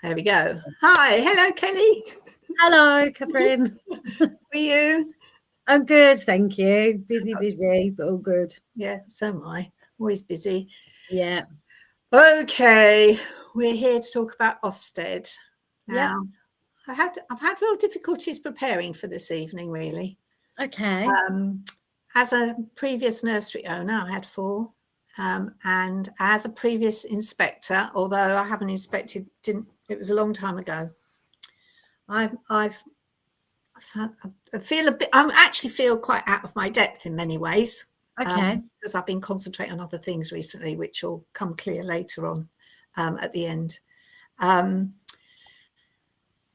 There we go. Hi, hello, Kelly. Hello, Catherine. How are you? I'm good, thank you. Busy, but all good. Yeah, so am I. Always busy. Yeah. Okay, we're here to talk about Ofsted. Now, Yeah. I've had real difficulties preparing for this evening, really. Okay. As a previous nursery owner, I had 4. And as a previous inspector, although I haven't inspected, it was a long time ago. I actually feel quite out of my depth in many ways. Okay. Because I've been concentrating on other things recently, which will come clear later on at the end. And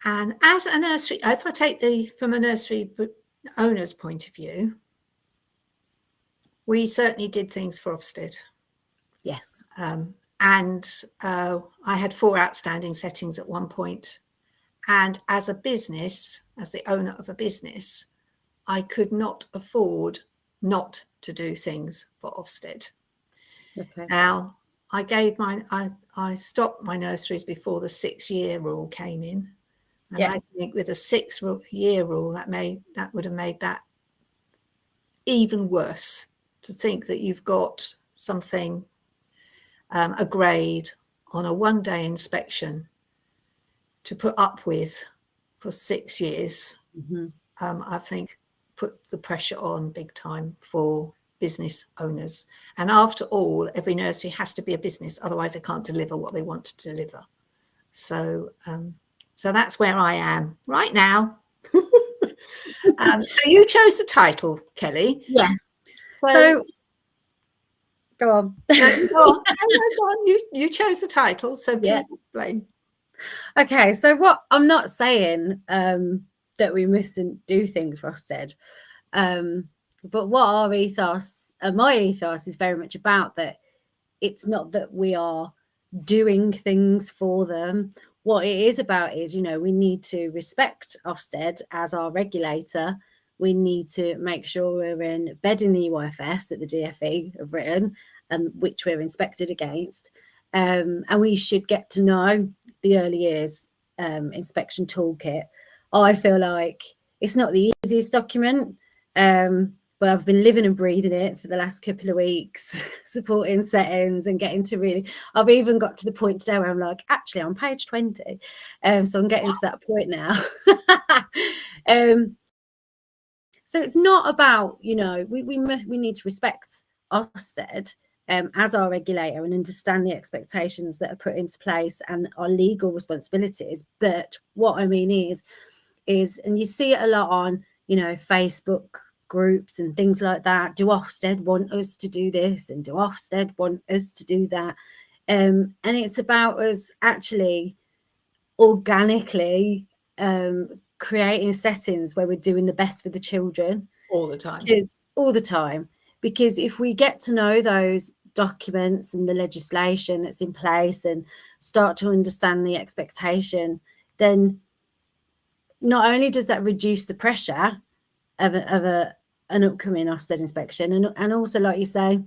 as a nursery, if I take from a nursery owner's point of view, we certainly did things for Ofsted. Yes. And I had 4 outstanding settings at one point. And as a business, as the owner of a business, I could not afford not to do things for Ofsted. Okay. Now, I stopped my nurseries before the 6-year rule came in. And I think with a 6-year rule, that would have made that even worse, to think that you've got something, a grade on a one-day inspection to put up with for 6 years. Mm-hmm. I think put the pressure on big time for business owners. And after all, every nursery has to be a business, otherwise they can't deliver what they want to deliver. So that's where I am right now. So you chose the title, Kelly. Yeah. So go on. No, go on. You chose the title, so please explain. Okay, so what I'm not saying that we mustn't do things for Ofsted, but what our ethos and my ethos is very much about that. It's not that we are doing things for them. What it is about is, we need to respect Ofsted as our regulator. We need to make sure we're embedding the EYFS that the DfE have written, which we're inspected against. And we should get to know the Early Years Inspection Toolkit. I feel like it's not the easiest document, but I've been living and breathing it for the last couple of weeks, supporting settings and getting to I've even got to the point today where I'm like, actually, I'm page 20. So I'm getting to that point now. So it's not about, we need to respect Ofsted as our regulator and understand the expectations that are put into place and our legal responsibilities. But what I mean is, and you see it a lot on, Facebook groups and things like that. Do Ofsted want us to do this? And do Ofsted want us to do that? And it's about us actually organically creating settings where we're doing the best for the children. All the time. Because if we get to know those documents and the legislation that's in place and start to understand the expectation, then not only does that reduce the pressure of an upcoming Ofsted inspection, and also, like you say,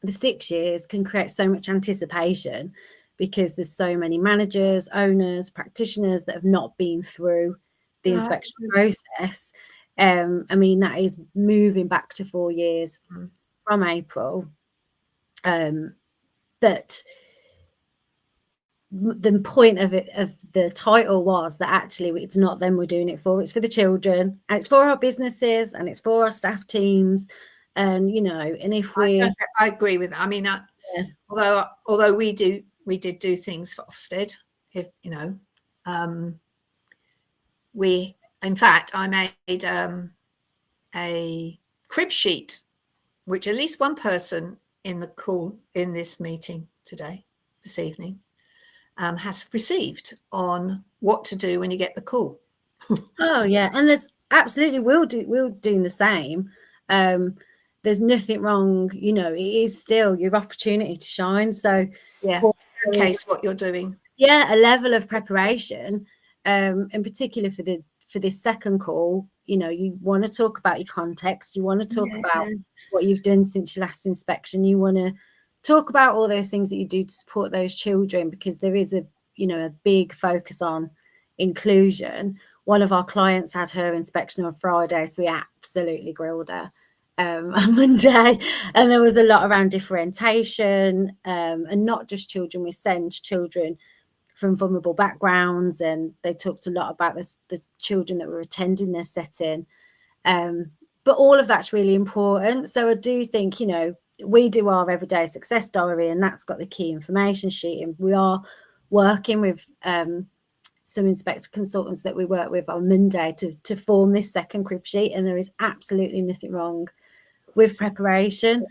the 6 years can create so much anticipation because there's so many managers, owners, practitioners that have not been through the inspection process. That is moving back to 4 years from April. But the point of the title was that actually it's not them we're doing it for, it's for the children, and it's for our businesses, and it's for our staff teams, and and if I agree with that. Although we did do things for Ofsted, in fact I made a crib sheet which at least one person in the call in this meeting this evening has received on what to do when you get the call. Oh yeah, and there's absolutely we'll doing the same. There's nothing wrong, it is still your opportunity to shine. So showcase what you're doing. Yeah, a level of preparation, in particular for this second call. You want to talk about your context. You want to talk about what you've done since your last inspection. You want to talk about all those things that you do to support those children, because there is you know, a big focus on inclusion. One of our clients had her inspection on Friday, so we absolutely grilled her on Monday, and there was a lot around differentiation, and not just children with SEND, children from vulnerable backgrounds, and they talked a lot about the children that were attending their setting. But all of that's really important. So I do think, you know, we do our everyday success diary, and that's got the key information sheet, and we are working with some inspector consultants that we work with on Monday to form this second crib sheet, and there is absolutely nothing wrong with preparation.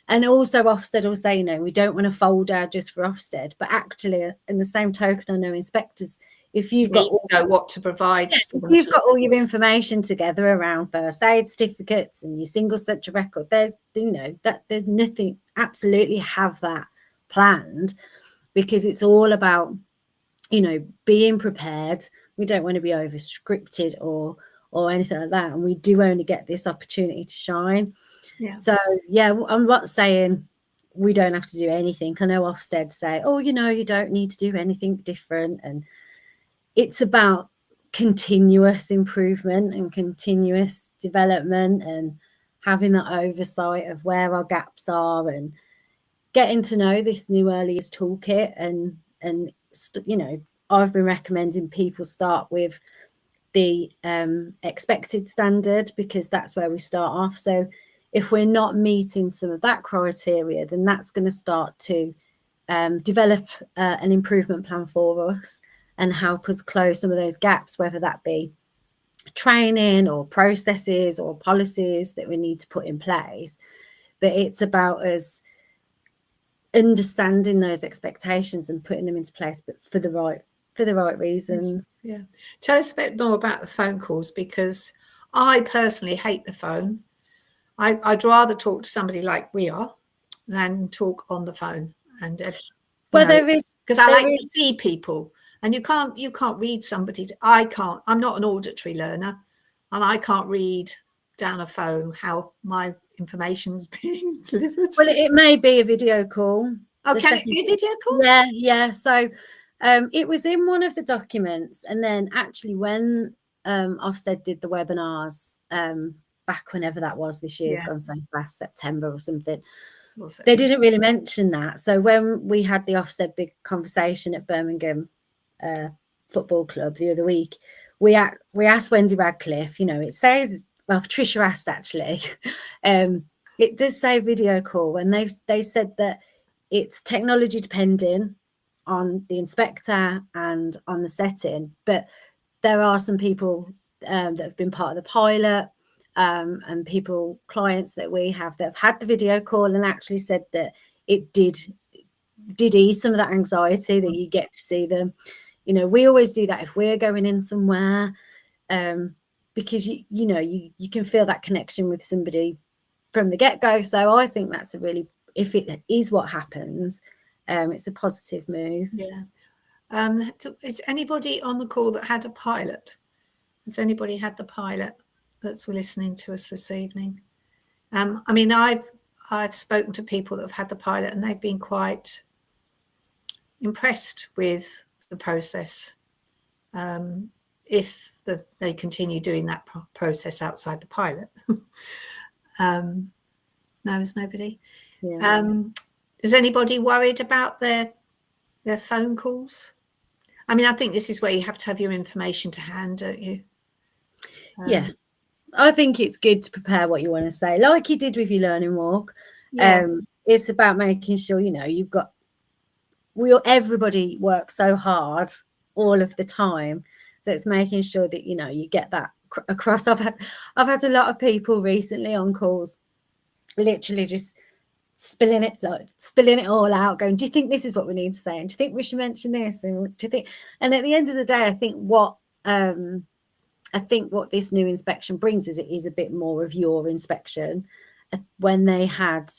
And also Ofsted will say, you know, we don't want a folder just for Ofsted, but actually in the same token, I know inspectors, if you've got to know what to provide, you've got all your information together around first aid certificates and your single sector record, there, you know, that there's nothing, absolutely have that planned, because it's all about, you know, being prepared. We don't want to be over scripted or anything like that, and we do only get this opportunity to shine. Yeah. So yeah, I'm not saying we don't have to do anything. I know Ofsted say, oh, you know, you don't need to do anything different, and it's about continuous improvement and continuous development, and having that oversight of where our gaps are, and getting to know this new Early Years toolkit. And you know, I've been recommending people start with the expected standard, because that's where we start off. So if we're not meeting some of that criteria, then that's going to start to develop an improvement plan for us and help us close some of those gaps, whether that be training or processes or policies that we need to put in place. But it's about us understanding those expectations and putting them into place, but for the right reasons. Yeah. Tell us a bit more about the phone calls, because I personally hate the phone. I'd rather talk to somebody like we are than talk on the phone. And well, there is, because I like to see people, and you can't read somebody. I'm not an auditory learner, and I can't read down a phone how my information's being delivered. Well, it may be a video call. Oh, can it be a video call? Yeah. So it was in one of the documents, and then actually when Ofsted did the webinars back whenever that was, this year's gone so fast, September or something, they didn't really mention that. So when we had the Ofsted big conversation at Birmingham Football Club the other week, we asked Wendy Radcliffe, you know, it says, well, Tricia asked actually, it does say video call, and they said that it's technology depending on the inspector and on the setting, but there are some people that have been part of the pilot, and clients that we have that have had the video call and actually said that it did ease some of that anxiety, that you get to see them. You know, we always do that if we're going in somewhere, because you know you can feel that connection with somebody from the get-go. So I think that's a really, if it is what happens, it's a positive move. Yeah. Is anybody on the call that had a pilot? Has anybody had the pilot that's listening to us this evening? I mean, I've spoken to people that have had the pilot, and they've been quite impressed with the process. If they continue doing that process outside the pilot. No, there's nobody. Yeah. Is anybody worried about their phone calls? I mean, I think this is where you have to have your information to hand, don't you? Yeah, I think it's good to prepare what you want to say, like you did with your learning walk. It's about making sure, you know, everybody works so hard all of the time, so it's making sure that, you know, you get that across. I've had a lot of people recently on calls literally just spilling it all out, going, do you think this is what we need to say, and do you think we should mention this, and do you think, and at the end of the day, I think what this new inspection brings is it is a bit more of your inspection. When they had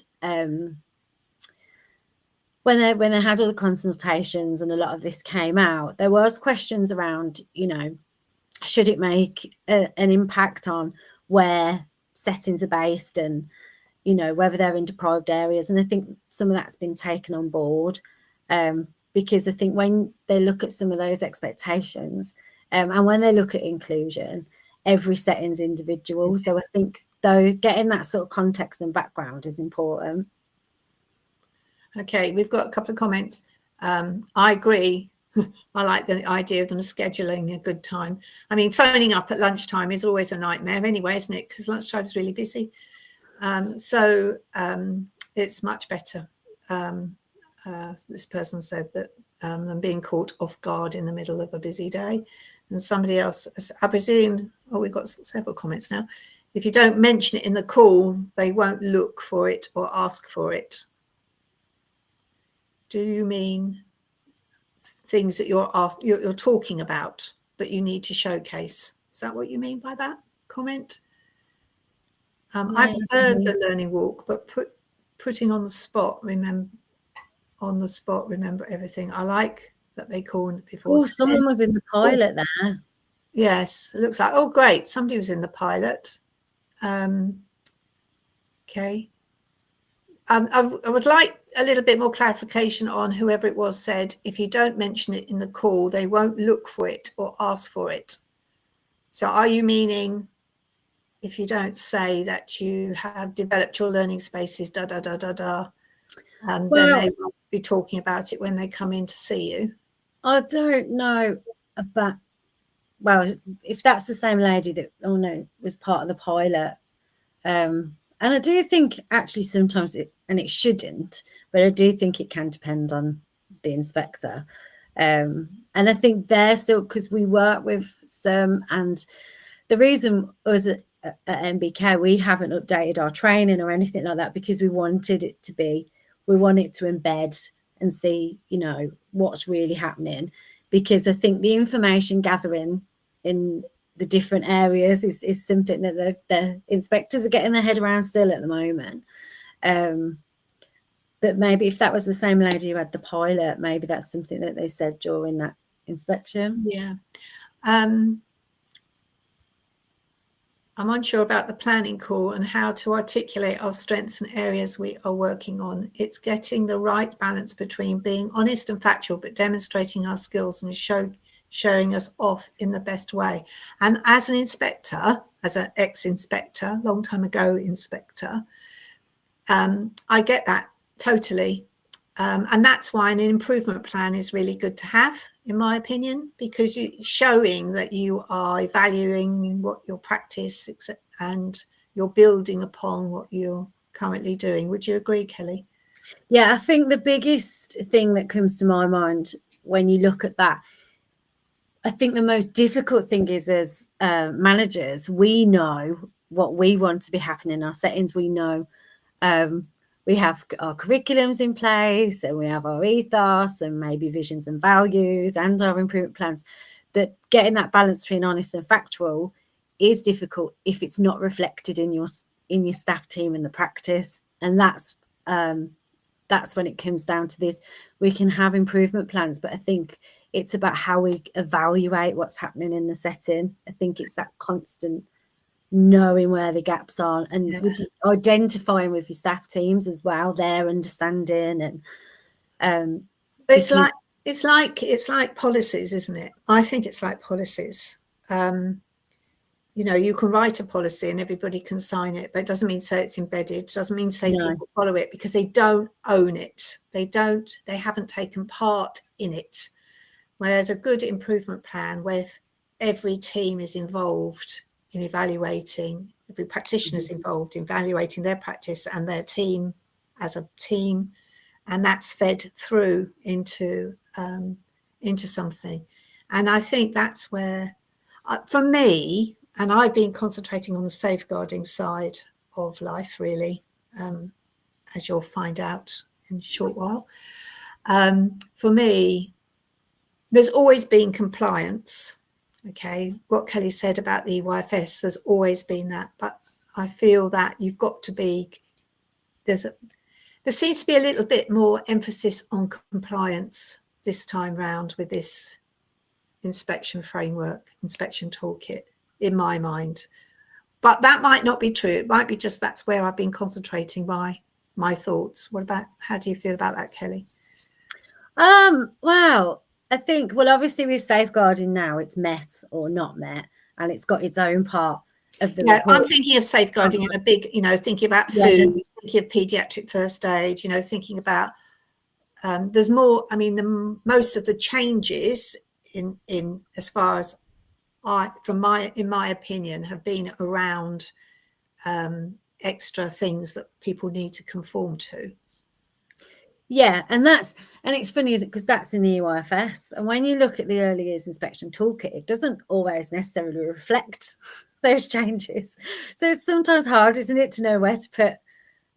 when they had all the consultations and a lot of this came out, there was questions around, you know, should it make an impact on where settings are based, and, you know, whether they're in deprived areas. And I think some of that's been taken on board. because I think when they look at some of those expectations, and when they look at inclusion, every setting's individual. So I think those getting that sort of context and background is important. Okay, we've got a couple of comments. I agree. I like the idea of them scheduling a good time. I mean, phoning up at lunchtime is always a nightmare anyway, isn't it? Because lunchtime is really busy. So it's much better. This person said that than being caught off guard in the middle of a busy day. And somebody else, I presume, oh, we've got several comments now. If you don't mention it in the call, they won't look for it or ask for it. Do you mean things that you're talking about that you need to showcase? Is that what you mean by that comment? I preferred the learning walk, but putting on the spot, remember everything. I like that they called before. Oh, someone was in the pilot there. Yes, it looks like, oh, great. Somebody was in the pilot. Okay. I would like a little bit more clarification on whoever it was said, if you don't mention it in the call, they won't look for it or ask for it. So are you meaning if you don't say that you have developed your learning spaces, and then they will be talking about it when they come in to see you? I don't know about, well, if that's the same lady that, oh no, was part of the pilot. And I do think actually sometimes it shouldn't, but I do think it can depend on the inspector. And I think they're still, because we work with some, and the reason was at MBK, we haven't updated our training or anything like that because we wanted it to embed and see, you know, what's really happening. Because I think the information gathering in the different areas is something that the inspectors are getting their head around still at the moment. But maybe if that was the same lady who had the pilot, maybe that's something that they said during that inspection. Yeah. I'm unsure about the planning call and how to articulate our strengths and areas we are working on. It's getting the right balance between being honest and factual, but demonstrating our skills and showing us off in the best way. And as an inspector, as an ex-inspector, long time ago inspector, I get that totally. And that's why an improvement plan is really good to have, in my opinion, because you're showing that you are valuing what your practice and you're building upon what you're currently doing. Would you agree, Kelly? Yeah, I think the biggest thing that comes to my mind when you look at that, I think the most difficult thing is as managers, we know what we want to be happening in our settings. We know we have our curriculums in place and we have our ethos and maybe visions and values and our improvement plans. But getting that balance between honest and factual is difficult if it's not reflected in your staff team in the practice. And that's when it comes down to this. We can have improvement plans, but I think it's about how we evaluate what's happening in the setting. I think it's that constant knowing where the gaps are and identifying with your staff teams as well, their understanding. And it's like policies, isn't it? I think it's like policies. You know, you can write a policy and everybody can sign it, but it doesn't mean say it's embedded. It doesn't mean say people follow it because they don't own it. They haven't taken part in it. Whereas a good improvement plan where every team is involved in evaluating, every practitioner is involved in evaluating their practice and their team as a team, and that's fed through into something. And I think that's where, for me, and I've been concentrating on the safeguarding side of life, really, as you'll find out in a short while. For me, there's always been compliance. Okay, what Kelly said about the EYFS, there's always been that, but I feel that you've got to be, there seems to be a little bit more emphasis on compliance this time round with this inspection framework, inspection toolkit, in my mind. But that might not be true. It might be just that's where I've been concentrating my thoughts. How do you feel about that, Kelly? Well, I think, well, obviously with safeguarding now, it's met or not met, and it's got its own part of the report. I'm thinking of safeguarding in a big, thinking about food, thinking of paediatric first aid, thinking about, there's more, I mean, most of the changes in as far as in my opinion, have been around extra things that people need to conform to. Yeah, and it's funny, isn't it? Because that's in the EYFS, and when you look at the Early Years Inspection Toolkit, it doesn't always necessarily reflect those changes. So it's sometimes hard, isn't it, to know where to put.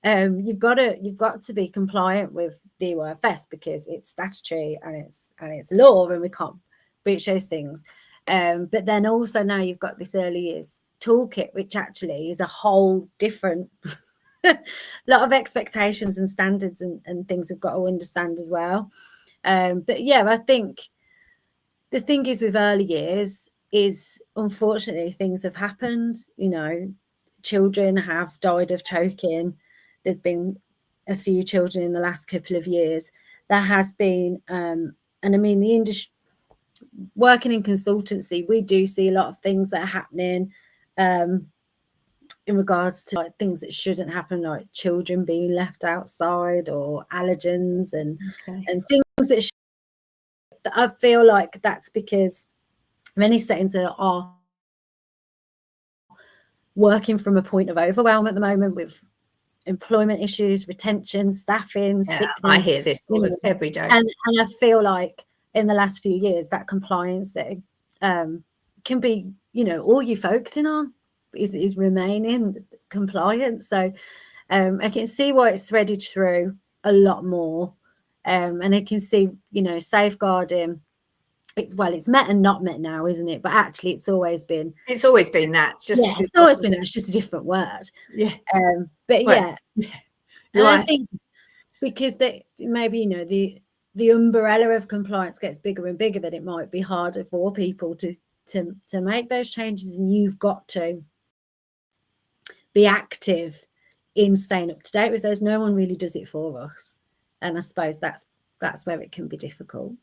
You've got to be compliant with the EYFS because it's statutory and it's law, and we can't breach those things. But then also now you've got this Early Years Toolkit, which actually is a whole different lot of expectations and standards and things we've got to understand as well. But yeah, I think the thing is with early years is, unfortunately, things have happened. Children have died of choking. There's been a few children in the last couple of years. There has been, and I mean, the industry, working in consultancy, we do see a lot of things that are happening in regards to like things that shouldn't happen, like children being left outside or allergens and things that I feel like that's because many settings are working from a point of overwhelm at the moment with employment issues, retention, staffing, sickness. I hear this every day. And I feel like in the last few years, that compliance can be, all you're focusing on is remaining compliant. So I can see why it's threaded through a lot more. And I can see, safeguarding, it's met and not met now, isn't it? But actually it's always been that. It's always been that. It's just a different word. Yeah. But yeah. And I think because maybe, the umbrella of compliance gets bigger and bigger, that it might be harder for people to make those changes, and you've got to be active in staying up to date with those. No one really does it for us, and I suppose that's where it can be difficult.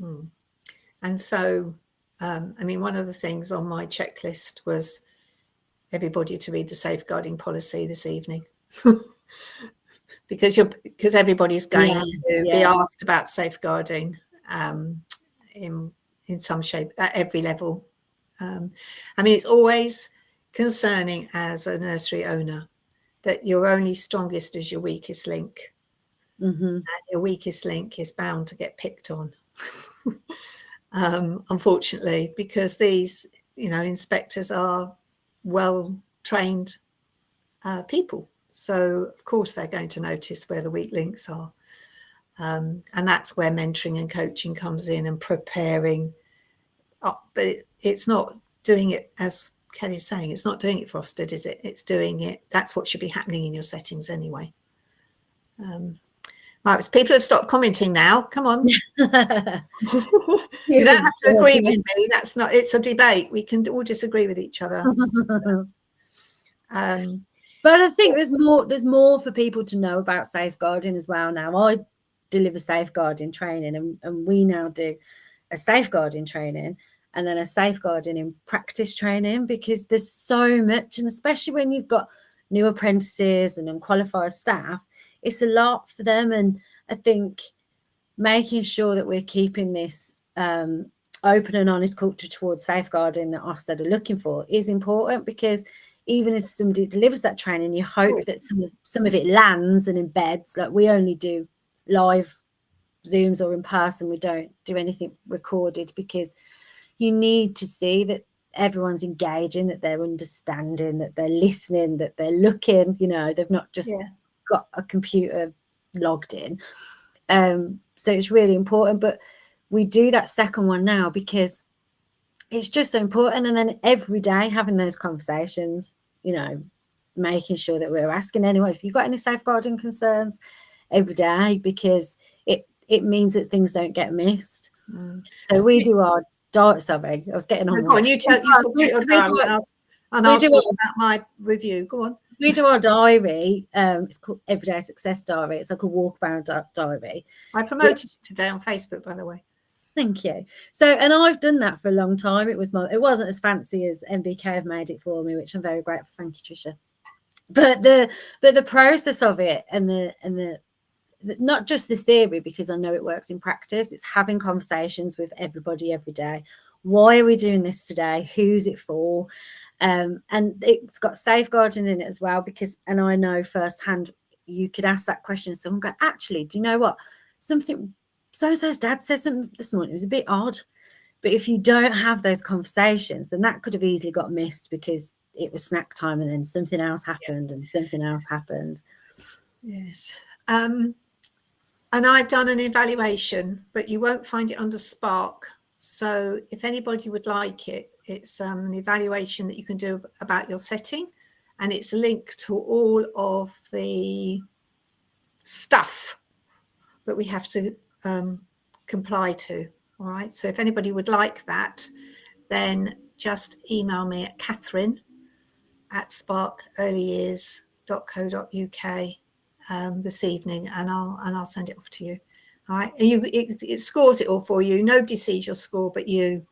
And so I mean, one of the things on my checklist was everybody to read the safeguarding policy this evening. because everybody's going to be asked about safeguarding in some shape at every level. I mean, it's always concerning as a nursery owner that you're only strongest as your weakest link. And your weakest link is bound to get picked on, unfortunately, because these, inspectors are well-trained people. So, of course, they're going to notice where the weak links are. And that's where mentoring and coaching comes in, and preparing. But it's not doing it, as Kelly's saying, it's not doing it for Ofsted, is it? It's doing it. That's what should be happening in your settings anyway. Right, so people have stopped commenting now. Come on. You don't have to agree with me. That's not, it's a debate. We can all disagree with each other. But I think there's more for people to know about safeguarding as well now. I deliver safeguarding training, and we now do a safeguarding training and then a safeguarding in practice training, because there's so much, and especially when you've got new apprentices and unqualified staff, it's a lot for them. And I think making sure that we're keeping this open and honest culture towards safeguarding that Ofsted are looking for is important, because even as somebody delivers that training, you hope that some of it lands and embeds. Like, we only do live Zooms or in person. We don't do anything recorded, because you need to see that everyone's engaging, that they're understanding, that they're listening, that they're looking, they've not just got a computer logged in. So it's really important. But we do that second one now because it's just so important. And then every day having those conversations, making sure that we're asking anyone if you've got any safeguarding concerns every day, because it means that things don't get missed. So we do our sorry, I was getting on. Go on, you talk about your diary, and I'll talk about my review. Go on. we do our diary. It's called Everyday Success Diary. It's like a walkabout diary. I promoted it today on Facebook, by the way. Thank you. So, and I've done that for a long time. It wasn't as fancy as MBK have made it for me, which I'm very grateful. Thank you, Tricia. But the process of it and the not just the theory, because I know it works in practice, it's having conversations with everybody every day. Why are we doing this today? Who's it for? And it's got safeguarding in it as well, because, and I know firsthand, you could ask that question, someone go, actually, do you know what? Something so-and-so's dad said something this morning, it was a bit odd. But if you don't have those conversations, then that could have easily got missed because it was snack time and then something else happened and something else happened. Yes. And I've done an evaluation, but you won't find it under Spark. So if anybody would like it, it's an evaluation that you can do about your setting, and it's linked to all of the stuff that we have to comply to. All right. So if anybody would like that, then just email me at Catherine@sparkearlyyears.co.uk this evening, and I'll send it off to you. All right. It scores it all for you. Nobody sees your score but you.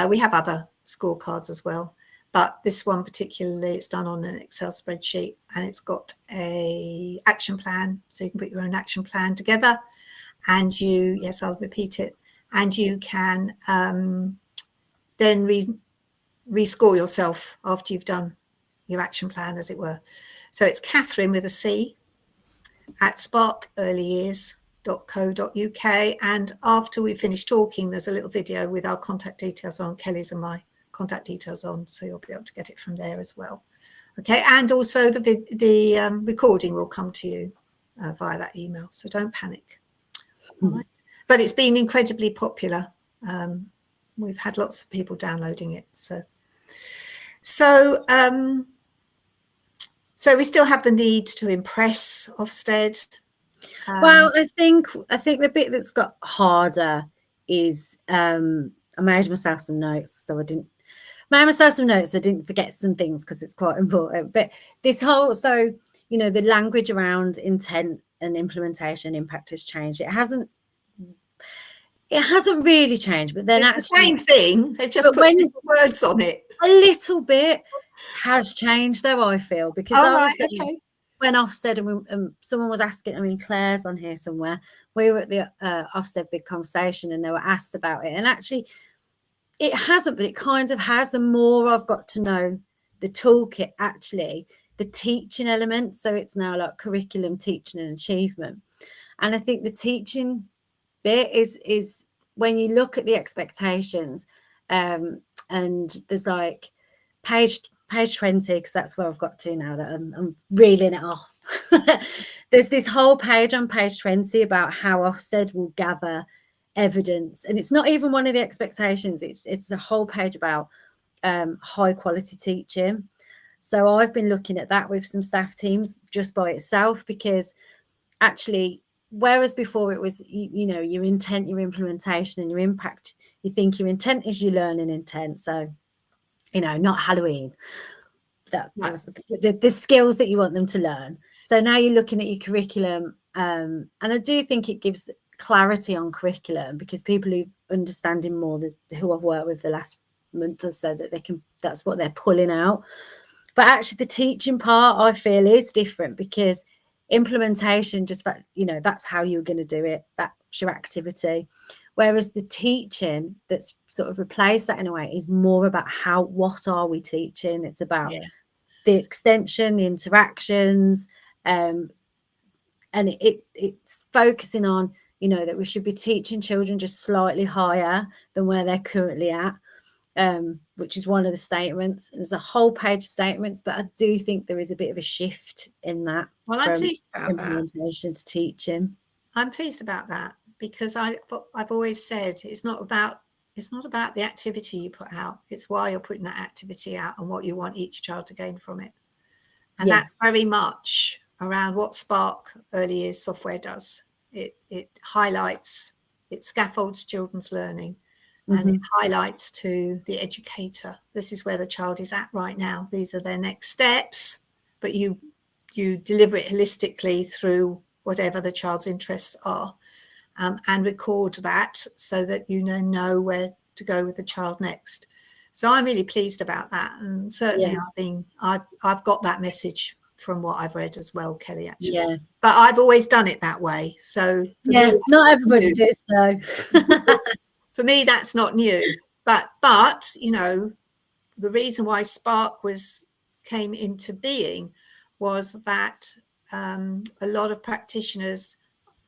We have other scorecards as well, but this one particularly, it's done on an Excel spreadsheet, and it's got a action plan, so you can put your own action plan together. And yes, I'll repeat it, and you can then rescore yourself after you've done your action plan, as it were. So it's Catherine with a C at sparkearlyyears.co.uk. And after we finish talking, there's a little video with our contact details on, Kelly's and my contact details on, so you'll be able to get it from there as well. Okay, and also the recording will come to you via that email, so don't panic. All right. But it's been incredibly popular. We've had lots of people downloading it. So we still have the need to impress Ofsted. Well, I think the bit that's got harder is I made myself some notes, so I didn't forget some things because it's quite important. But this whole, so the language around intent and implementation impact has changed. It hasn't really changed, but then it's the same thing. They've just put words on it. A little bit has changed, though, I feel, because when Ofsted and someone was asking, Claire's on here somewhere, we were at the Ofsted big conversation and they were asked about it, and actually it hasn't, but it kind of has. The more I've got to know the toolkit, actually, the teaching element, so it's now like curriculum, teaching and achievement. And I think the teaching bit is when you look at the expectations, and there's like page 20, because that's where I've got to now that I'm reeling it off. There's this whole page on page 20 about how Ofsted will gather evidence, and it's not even one of the expectations, it's the whole page about high quality teaching. So I've been looking at that with some staff teams just by itself, because actually, whereas before it was your intent, your implementation and your impact, you think your intent is your learning intent, so not Halloween, that was the skills that you want them to learn. So now you're looking at your curriculum, and I do think it gives clarity on curriculum, because people who understanding more, who I've worked with the last month or so, that that's what they're pulling out. But actually the teaching part, I feel, is different, because implementation, just that's how you're going to do it, that's your activity, whereas the teaching that's sort of replaced that in a way is more about what are we teaching. It's about the extension, the interactions, and it's focusing on that we should be teaching children just slightly higher than where they're currently at, which is one of the statements. There's a whole page of statements, but I do think there is a bit of a shift in that. Well, I'm pleased about implementation to teaching. I'm pleased about that, because I've always said it's not about the activity you put out, it's why you're putting that activity out and what you want each child to gain from it. And that's very much around what Spark Early Years software does. It highlights, it scaffolds children's learning, and it highlights to the educator, this is where the child is at right now, these are their next steps, but you you deliver it holistically through whatever the child's interests are, and record that so that you know where to go with the child next. So I'm really pleased about that, and certainly I've got that message from what I've read as well, Kelly, actually. Yeah. But I've always done it that way. So for yeah, me, not everybody does though. for me, that's not new. But you know, the reason why Spark came into being was that a lot of practitioners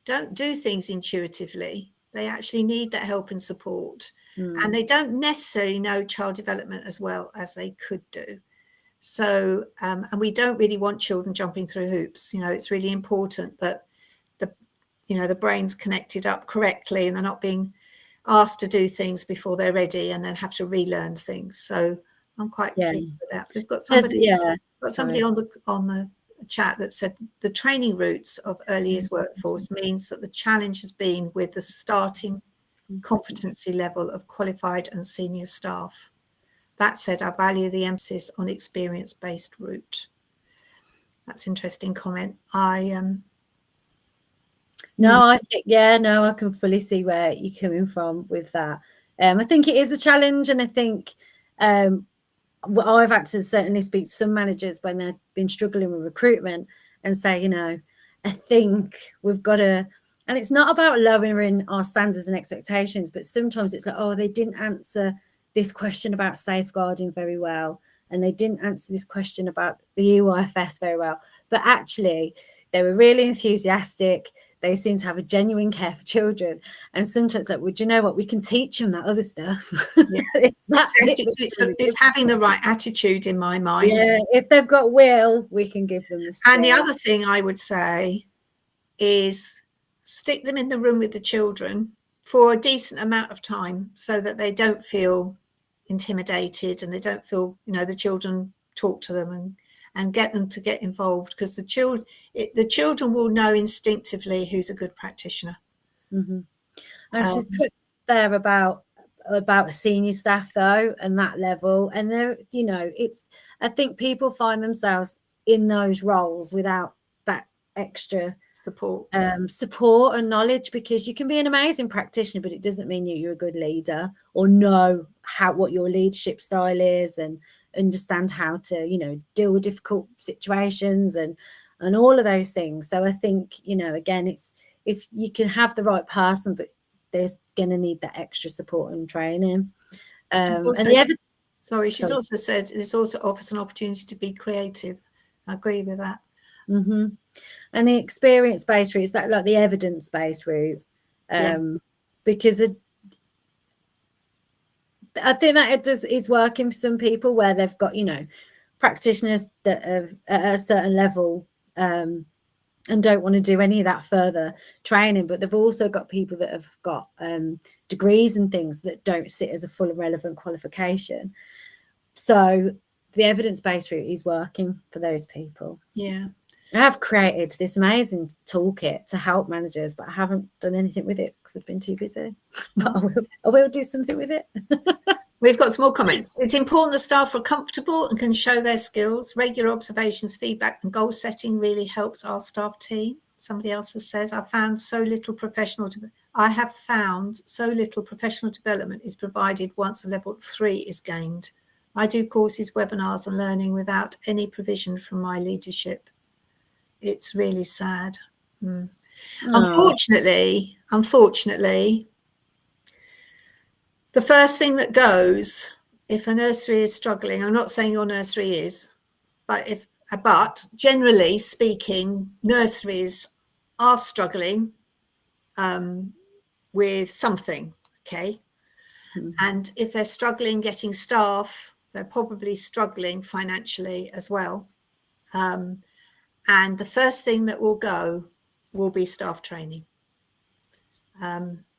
don't do things intuitively. They actually need that help and support, and they don't necessarily know child development as well as they could do. So, and we don't really want children jumping through hoops. You know, it's really important that the brain's connected up correctly, and they're not being asked to do things before they're ready and then have to relearn things. So I'm quite pleased with that. We've got somebody on the chat that said the training routes of early years workforce means that the challenge has been with the starting competency level of qualified and senior staff. That said, I value the emphasis on experience-based route. That's an interesting comment. I think, I can fully see where you're coming from with that. I think it is a challenge, and I think I've had to certainly speak to some managers when they've been struggling with recruitment and say, you know, I think we've got to, and it's not about lowering our standards and expectations, but sometimes it's like, oh, they didn't answer this question about safeguarding very well, and they didn't answer this question about the EYFS very well, but actually they were really enthusiastic. They seem to have a genuine care for children, and sometimes like, well, do you know what, we can teach them that other stuff. It's having the right attitude in my mind. Yeah, if they've got will, we can give them the skill. And the other thing I would say is stick them in the room with the children for a decent amount of time so that they don't feel intimidated and they don't feel, you know, the children talk to them and get them to get involved, because the children will know instinctively who's a good practitioner. I should put there about senior staff though, and that level, and there, you know, it's, I think people find themselves in those roles without that extra support and knowledge, because you can be an amazing practitioner, but it doesn't mean you're a good leader or know what your leadership style is and understand how to, you know, deal with difficult situations and all of those things. So I think, you know, again, it's, if you can have the right person, but there's going to need that extra support and training. She's also said this also offers an opportunity to be creative. I agree with that. And the experience-based route is that, like the evidence-based route, because I think that is working for some people where they've got, you know, practitioners that are at a certain level and don't want to do any of that further training, but they've also got people that have got degrees and things that don't sit as a full and relevant qualification. So the evidence-based route is working for those people. Yeah. I have created this amazing toolkit to help managers, but I haven't done anything with it because I've been too busy. But I will do something with it. We've got some more comments. It's important that staff are comfortable and can show their skills. Regular observations, feedback and goal setting really helps our staff team. Somebody else has said, I have found so little professional development is provided once a level 3 is gained. I do courses, webinars and learning without any provision from my leadership. It's really sad. Unfortunately, the first thing that goes, if a nursery is struggling, I'm not saying your nursery is, but generally speaking, nurseries are struggling with something, okay? And if they're struggling getting staff, they're probably struggling financially as well. And the first thing that will go will be staff training,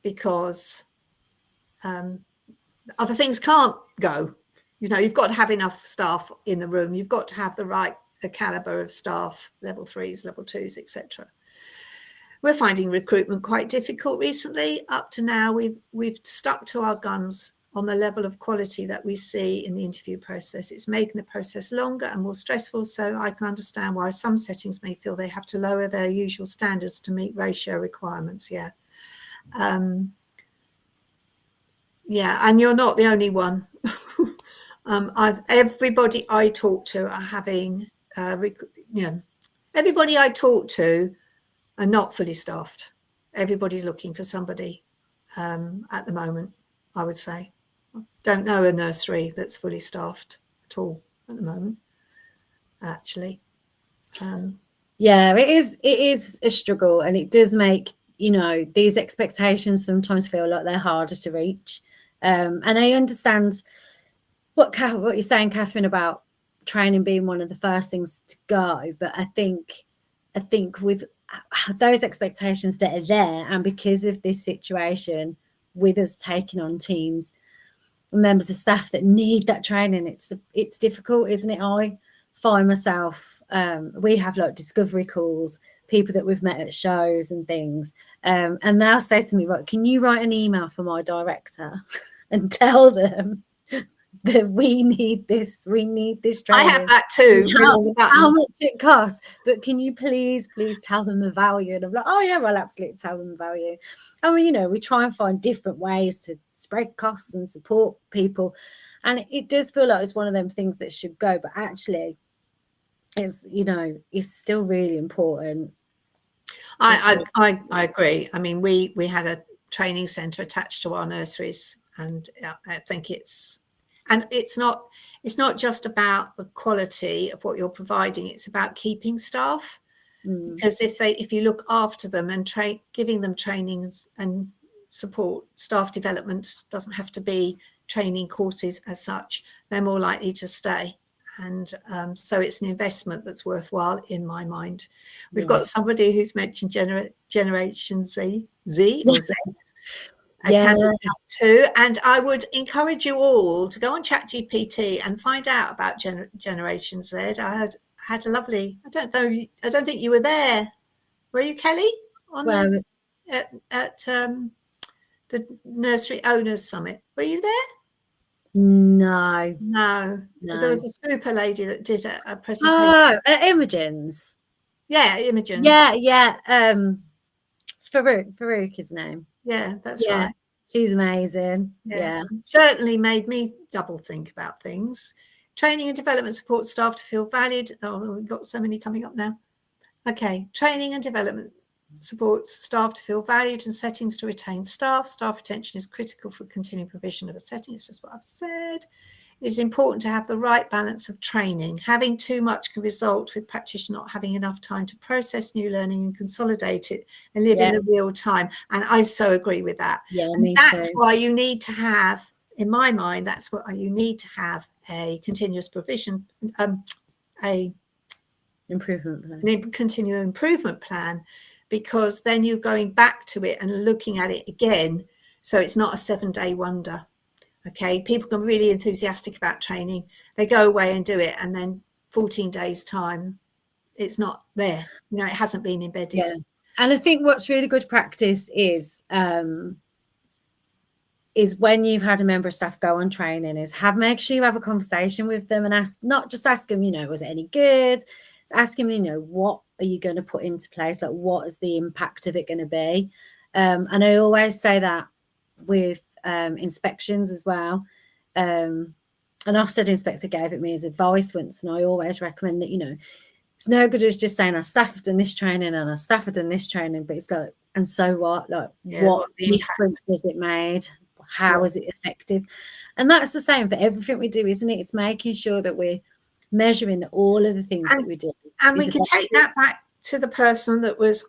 because other things can't go. You know, you've got to have enough staff in the room. You've got to have the right caliber of staff, level 3s, level 2s, etc. We're finding recruitment quite difficult recently. Up to now, we've stuck to our guns on the level of quality that we see in the interview process. It's making the process longer and more stressful, so I can understand why some settings may feel they have to lower their usual standards to meet ratio requirements. Yeah. Yeah, and you're not the only one. Everybody I talk to are having, everybody I talk to are not fully staffed. Everybody's looking for somebody at the moment, I would say. Don't know a nursery that's fully staffed at all at the moment, actually. Yeah, it is a struggle, and it does make, these expectations sometimes feel like they're harder to reach. And I understand what you're saying, Catherine, about training being one of the first things to go, but I think with those expectations that are there, and because of this situation with us taking on teams, members of staff that need that training, it's difficult, isn't it? I find myself, we have like discovery calls, people that we've met at shows and things, and they'll say to me, right, can you write an email for my director and tell them that we need this training. I have that too. How much it costs, but can you please tell them the value? And I'm like, oh yeah, well, absolutely, tell them the value. I mean, we try and find different ways to spread costs and support people, and it does feel like it's one of them things that should go, but actually it's still really important. I agree. I mean, we had a training centre attached to our nurseries, and I think it's not just about the quality of what you're providing, it's about keeping staff. Because if you look after them and giving them trainings and support, staff development doesn't have to be training courses as such, they're more likely to stay. And so it's an investment that's worthwhile in my mind. We've got somebody who's mentioned Generation Z or Z. Too, and I would encourage you all to go on ChatGPT and find out about Generation Z. I had a lovely, I don't think you were there, were you, Kelly, on at the Nursery Owners Summit? Were you there? No. There was a super lady that did a presentation. Oh, at Imogen's. Yeah, Imogen's. Yeah. Farouk his name. Yeah, that's right. She's amazing. Yeah. Certainly made me double think about things. Training and development support staff to feel valued. Oh, we've got so many coming up now. Okay. Training and development supports staff to feel valued and settings to retain staff. Staff retention is critical for continued provision of a setting. It's just what I've said. It is important to have the right balance of training. Having too much can result with practitioners not having enough time to process new learning and consolidate it and live in the real time. And I so agree with that. Yeah, and that's why you need to have, in my mind, that's what you need to have a continuous provision, a continual improvement plan, because then you're going back to it and looking at it again. So it's not a 7-day wonder. Okay, people can be really enthusiastic about training. They go away and do it, and then 14 days time, it's not there. It hasn't been embedded. Yeah. And I think what's really good practice is when you've had a member of staff go on training, make sure you have a conversation with them and not just ask them, was it any good? Ask them, what are you going to put into place? Like, what is the impact of it going to be? And I always say that with inspections as well. An Ofsted inspector gave it me as advice once, and I always recommend that, it's no good as just saying our staff have done this training and our staff have done this training, but it's like, and so what? Like, what difference has it made? How is it effective? And that's the same for everything we do, isn't it? It's making sure that we're measuring all of the things that we do. And we can take that back to the person that was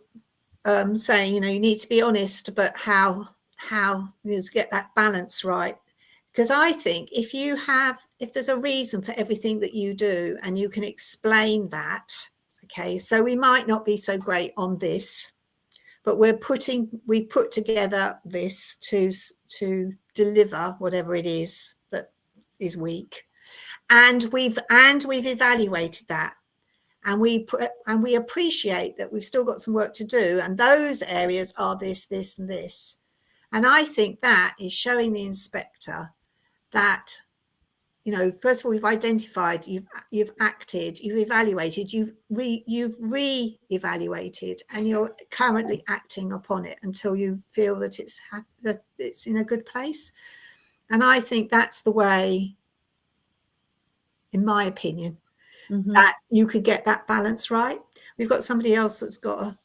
saying, you need to be honest, but how to get that balance right. Because I think if there's a reason for everything that you do and you can explain that, okay, so we might not be so great on this, but we've put together this to deliver whatever it is that is weak, and we've evaluated that, and we appreciate that we've still got some work to do, and those areas are this, and this. And I think that is showing the inspector that, you know, first of all, you've identified, you've acted, you've evaluated, you've re-evaluated, and you're currently acting upon it until you feel that it's in a good place. And I think that's the way, in my opinion, that you could get that balance right. We've got somebody else that's got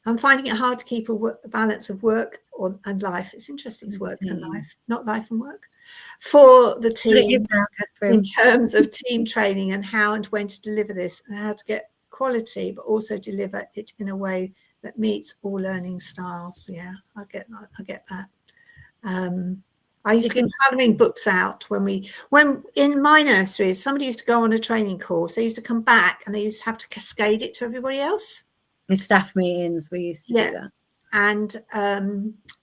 I'm finding it hard to keep a balance of work and life. It's interesting, it's work and life, not life and work, for the team in terms of team training and how and when to deliver this and how to get quality, but also deliver it in a way that meets all learning styles. Yeah, I get that. I used to get colouring books out when in my nurseries, somebody used to go on a training course. They used to come back and they used to have to cascade it to everybody else. With staff meetings, we used to do that. And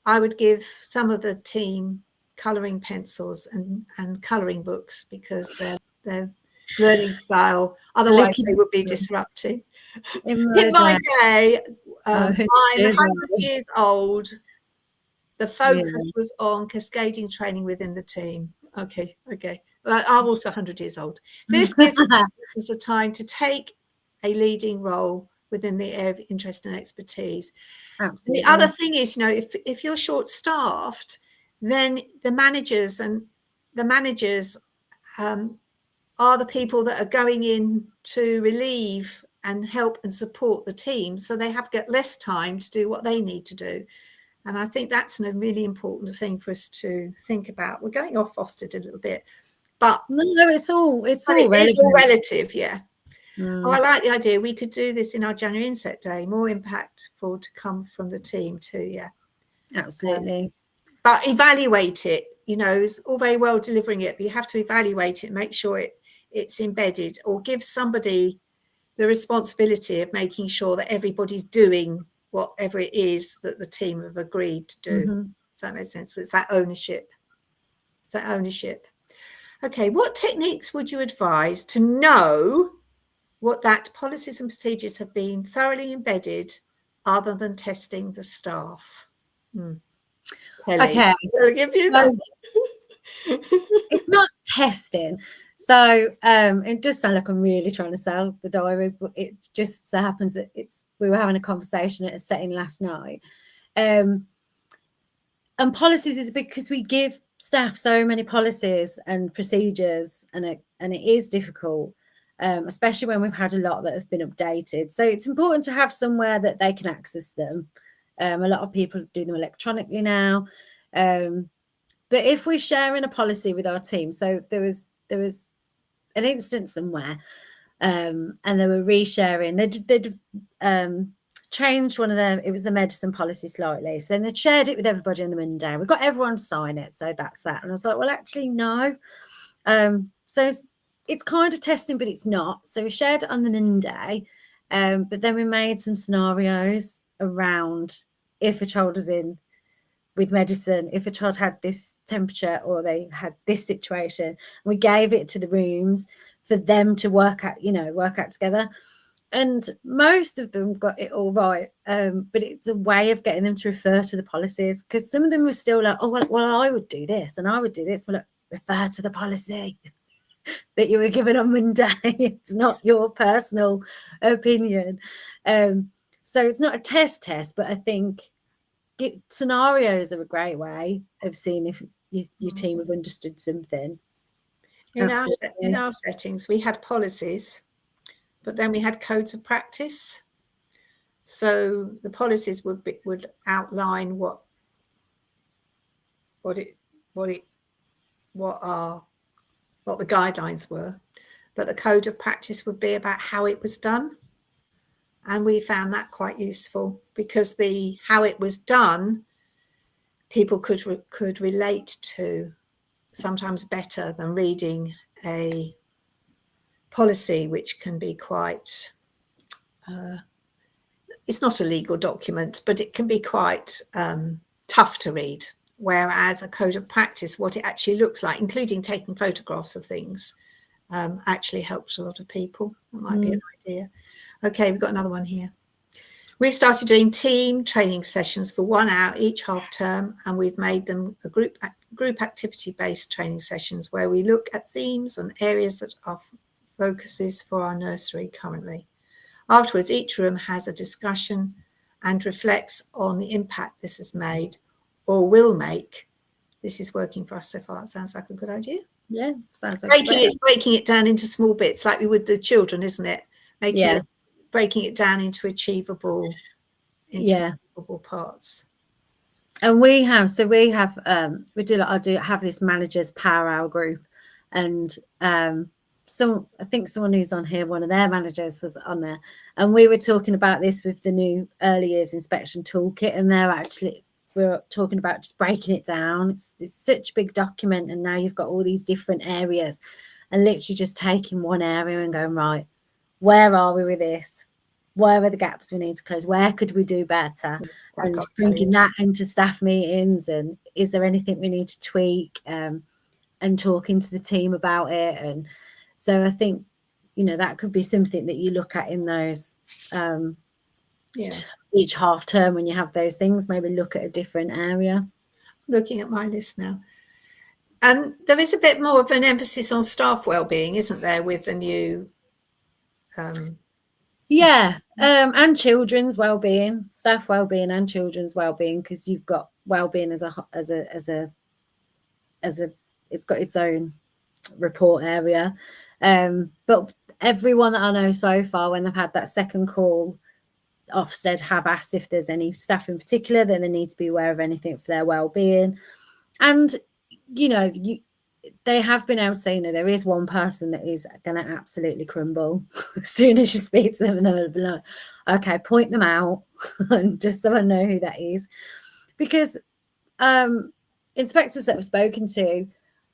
I would give some of the team colouring pencils and colouring books because their learning style, otherwise they would be disrupting. In my day, I'm 100 years old. The focus was on cascading training within the team. Okay. Well, I'm also 100 years old. This gives us a time to take a leading role within the area of interest and expertise. Absolutely. The other thing is, you know, if you're short-staffed, then the managers are the people that are going in to relieve and help and support the team, so they have got less time to do what they need to do. And I think that's a really important thing for us to think about. We're going off Ofsted a little bit, but no, it's all relative, yeah. Oh, I like the idea. We could do this in our January Inset Day. More impactful to come from the team too. Yeah, absolutely. But evaluate it. You know, it's all very well delivering it, but you have to evaluate it, make sure it's embedded, or give somebody the responsibility of making sure that everybody's doing whatever it is that the team have agreed to do. If that makes sense. So it's that ownership. Okay, what techniques would you advise to know that policies and procedures have been thoroughly embedded other than testing the staff? Okay. It's not testing. So it does sound like I'm really trying to sell the diary, but it just so happens that we were having a conversation at a setting last night. And policies is because we give staff so many policies and procedures, and it is difficult. Especially when we've had a lot that have been updated. So it's important to have somewhere that they can access them. A lot of people do them electronically now. But if we're sharing a policy with our team, so there was an instance somewhere and they were resharing. They'd changed it was the medicine policy slightly. So then they shared it with everybody on the Monday. We got everyone to sign it. So that's that. And I was like, well, actually, no. So it's kind of testing, but it's not. So we shared it on the Monday, but then we made some scenarios around if a child is in with medicine, if a child had this temperature or they had this situation. We gave it to the rooms for them to work out together. And most of them got it all right, but it's a way of getting them to refer to the policies, because some of them were still like, oh, well, I would do this and I would do this. Well, look, refer to the policy that you were given on Monday. It's not your personal opinion. So it's not a test, but I think scenarios are a great way of seeing if your team have understood something. In our settings, we had policies, but then we had codes of practice. So the policies would outline what the guidelines were, but the code of practice would be about how it was done. And we found that quite useful, because the how it was done, people could relate to sometimes better than reading a policy, which can be quite, it's not a legal document, but it can be quite tough to read. Whereas a code of practice, what it actually looks like, including taking photographs of things, actually helps a lot of people. That might be an idea. Okay, we've got another one here. We've started doing team training sessions for 1 hour each half term, and we've made them a group group activity-based training sessions where we look at themes and areas that are focuses for our nursery currently. Afterwards, each room has a discussion and reflects on the impact this has made or will make. This is working for us so far. It sounds like a good idea. Yeah, sounds like breaking it down into small bits, like we would the children, isn't it? Breaking it down into achievable parts. And I do have this managers power hour group, and I think someone who's on here, one of their managers was on there, and we were talking about this with the new Early Years Inspection Toolkit, and we're talking about just breaking it down. It's such a big document, and now you've got all these different areas, and literally just taking one area and going, right, where are we with this? Where are the gaps we need to close? Where could we do better? And bringing that into staff meetings, and is there anything we need to tweak, and talking to the team about it. And so I think, that could be something that you look at in those each half term when you have those things, maybe look at a different area. Looking at my list now. And there is a bit more of an emphasis on staff wellbeing, isn't there, with the new and children's well-being, staff well-being and children's well-being, because you've got well-being as a it's got its own report area. But everyone that I know so far, when they've had that second call, Ofsted have asked if there's any staff in particular that they need to be aware of anything for their well-being. And they have been able to say, there is one person that is going to absolutely crumble as soon as you speak to them, and they'll be like, okay, point them out, and just so I know who that is. Because inspectors that I've spoken to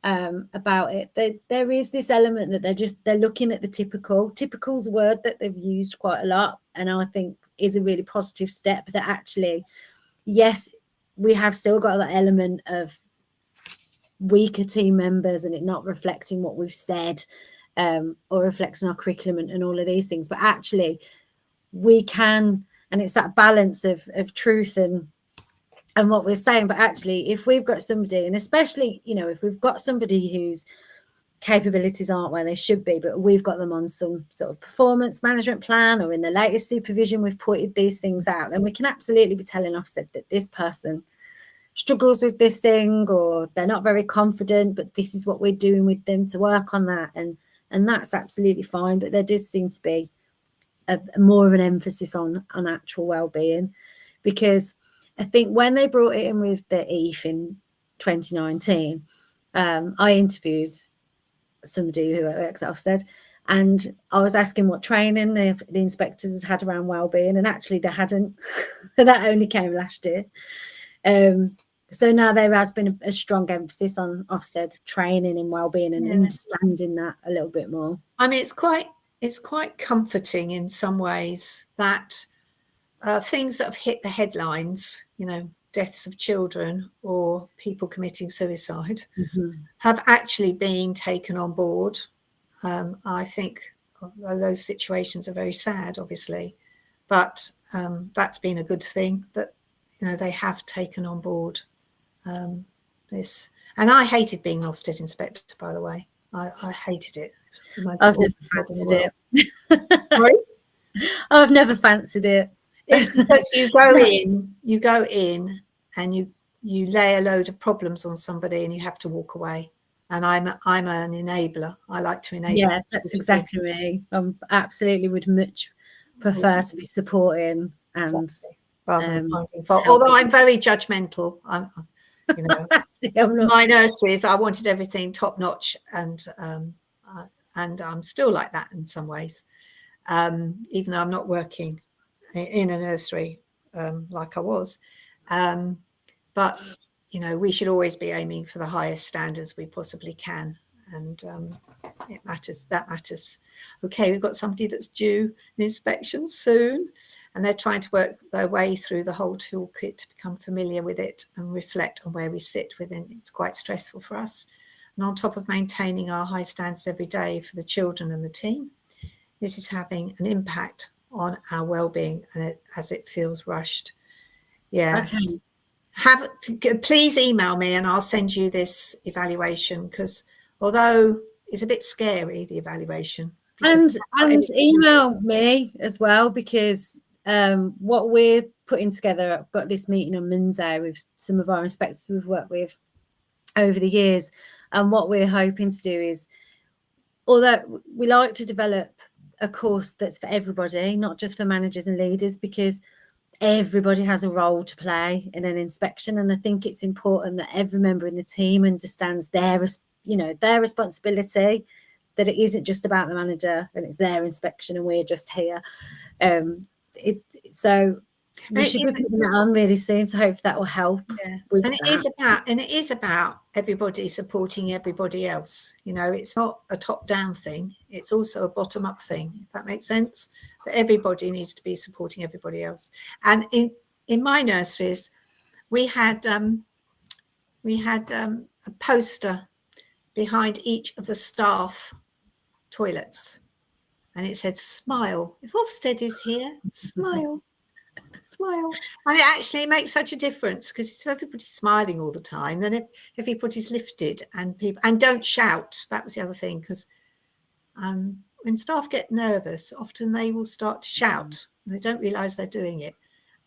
about it, there is this element that they're looking at the typical's a word that they've used quite a lot, and I think is a really positive step, that actually, yes, we have still got that element of weaker team members and it not reflecting what we've said, or reflecting our curriculum and all of these things, but actually we can, and it's that balance of truth and what we're saying. But actually, if we've got somebody, and especially if we've got somebody whose capabilities aren't where they should be, but we've got them on some sort of performance management plan, or in the latest supervision we've pointed these things out, then we can absolutely be telling Ofsted that this person struggles with this thing, or they're not very confident, but this is what we're doing with them to work on that, and that's absolutely fine. But there does seem to be a more of an emphasis on actual well-being, because I think when they brought it in with the EYFS in 2019, I interviewed somebody who works at Ofsted, and I was asking what training the inspectors had around well-being, and actually they hadn't. That only came last year. So now there has been a strong emphasis on Ofsted training in wellbeing and understanding that a little bit more. I mean, it's quite comforting in some ways that things that have hit the headlines, deaths of children or people committing suicide, have actually been taken on board. I think those situations are very sad, obviously, but that's been a good thing, that they have taken on board this. And I hated being an Ofsted inspector, by the way. I hated it. I've never fancied it. Sorry? I've never fancied it. It's because you go in and you lay a load of problems on somebody and you have to walk away. And I'm an enabler. I like to enable. Yeah, that's exactly me. I absolutely would much prefer to be supporting and rather than finding fault. Although I'm very judgmental. My nurseries, I wanted everything top notch, and I'm still like that in some ways, even though I'm not working in a nursery like I was. But we should always be aiming for the highest standards we possibly can, and it matters. That matters. Okay, we've got somebody that's due an inspection soon, and they're trying to work their way through the whole toolkit to become familiar with it and reflect on where we sit within. It's quite stressful for us. And on top of maintaining our high standards every day for the children and the team, this is having an impact on our well-being, and as it feels rushed. Yeah. Okay. please email me and I'll send you this evaluation, because although it's a bit scary, the evaluation. And email me as well, because what we're putting together, I've got this meeting on Monday with some of our inspectors we've worked with over the years, and what we're hoping to do is, although we like to develop a course that's for everybody, not just for managers and leaders, because everybody has a role to play in an inspection, and I think it's important that every member in the team understands their responsibility, that it isn't just about the manager and it's their inspection and we're just here. So we should be putting that on really soon, so hope that will help. Yeah. And it is about everybody supporting everybody else. It's not a top-down thing, it's also a bottom-up thing, if that makes sense. That everybody needs to be supporting everybody else. And in my nurseries, we had a poster behind each of the staff toilets, and it said, "Smile. If Ofsted is here, smile." Smile. And it actually makes such a difference, because if everybody's smiling all the time, then if everybody's lifted and don't shout. That was the other thing, because when staff get nervous, often they will start to shout. They don't realise they're doing it.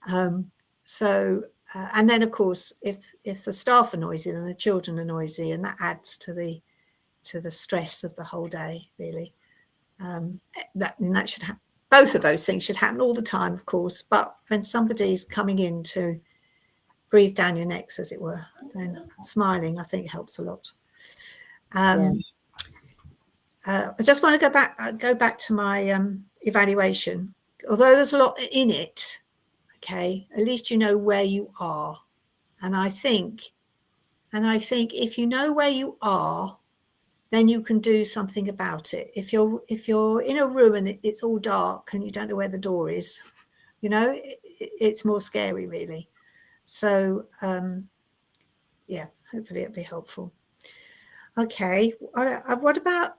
And then of course, if the staff are noisy, then the children are noisy, and that adds to the stress of the whole day, really. That should happen. Both of those things should happen all the time, of course, but when somebody's coming in to breathe down your necks, as it were, then smiling, I think, helps a lot. I just want to go back to my evaluation. Although there's a lot in it, okay, at least you know where you are. And I think if you know where you are, then you can do something about it. If you're in a room and it's all dark and you don't know where the door is, it's more scary, really. So yeah, hopefully it'll be helpful. Okay, what about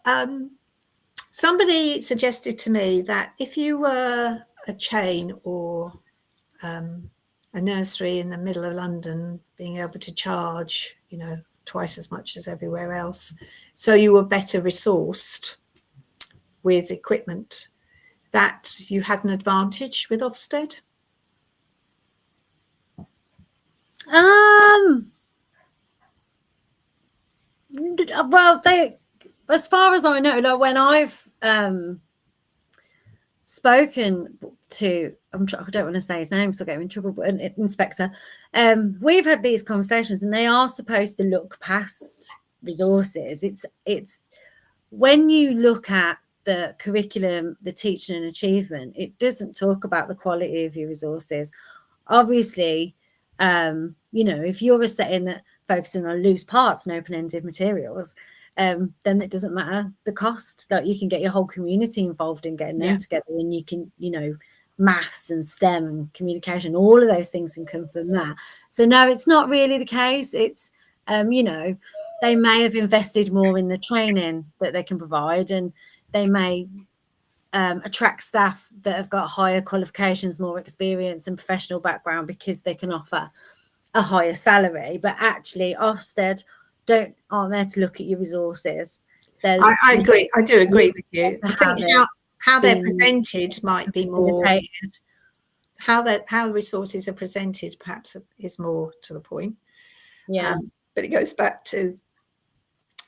somebody suggested to me that if you were a chain or a nursery in the middle of London, being able to charge, twice as much as everywhere else, so you were better resourced with equipment, that you had an advantage with Ofsted? Well, as far as I know, like when I've spoken to, I don't want to say his name because I'll get him in trouble, but an inspector, we've had these conversations, and they are supposed to look past resources. It's when you look at the curriculum, the teaching and achievement, it doesn't talk about the quality of your resources. Obviously, if you're a setting that focusing on loose parts and open-ended materials, then it doesn't matter the cost. Like, you can get your whole community involved in getting them together, and you can, maths and STEM and communication, all of those things can come from that. So no, it's not really the case. It's they may have invested more in the training that they can provide, and they may attract staff that have got higher qualifications, more experience and professional background, because they can offer a higher salary. But actually, Ofsted aren't there to look at your resources. I agree. I do agree with you. I think how they're presented might be more. How the resources are presented perhaps is more to the point. Yeah. But it goes back to,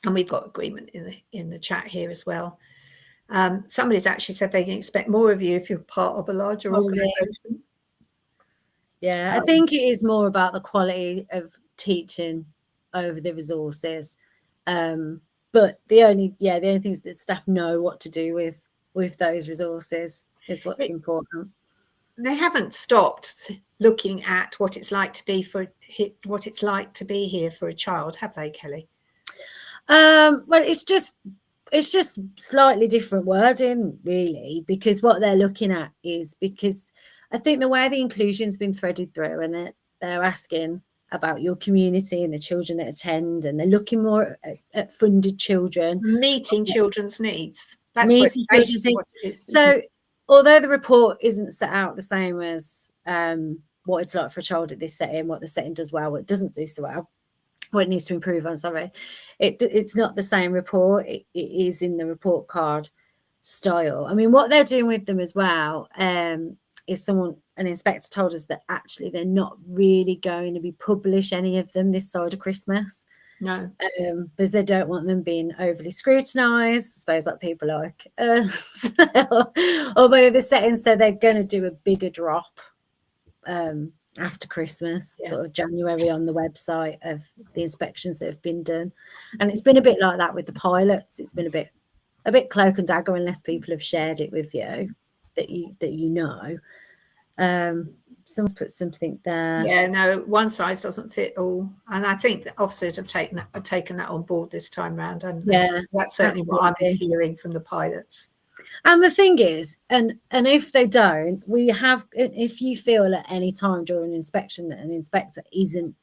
and we've got agreement in the chat here as well. Somebody's actually said they can expect more of you if you're part of a larger organisation. Yeah, I think it is more about the quality of teaching over the resources. But the only thing is that staff know what to do with those resources is what's important. They haven't stopped looking at what it's like to be here for a child, have they, Kelly? Well, it's just slightly different wording, really, because what they're looking at is, because I think the way the inclusion's been threaded through, and they're asking about your community and the children that attend, and they're looking more at funded children, meeting children's needs. That's basically what it is. So although the report isn't set out the same as what it's like for a child at this setting, what the setting does well, what it doesn't do so well, what it needs to improve on. Sorry, it's not the same report. It is in the report card style. I mean, what they're doing with them as well is an inspector told us that actually they're not really going to be publish any of them this side of Christmas. No, because they don't want them being overly scrutinised, I suppose, like people like us, or by other settings. So they're going to do a bigger drop after Christmas, sort of January, on the website of the inspections that have been done. And it's been a bit like that with the pilots. It's been a bit cloak and dagger unless people have shared it with you that you know. Someone's put something there. Yeah, no, one size doesn't fit all, and I think the Ofsted have taken that on board this time round, and that's certainly what I'm hearing from the pilots. And the thing is, and if they don't, if you feel at any time during an inspection that an inspector isn't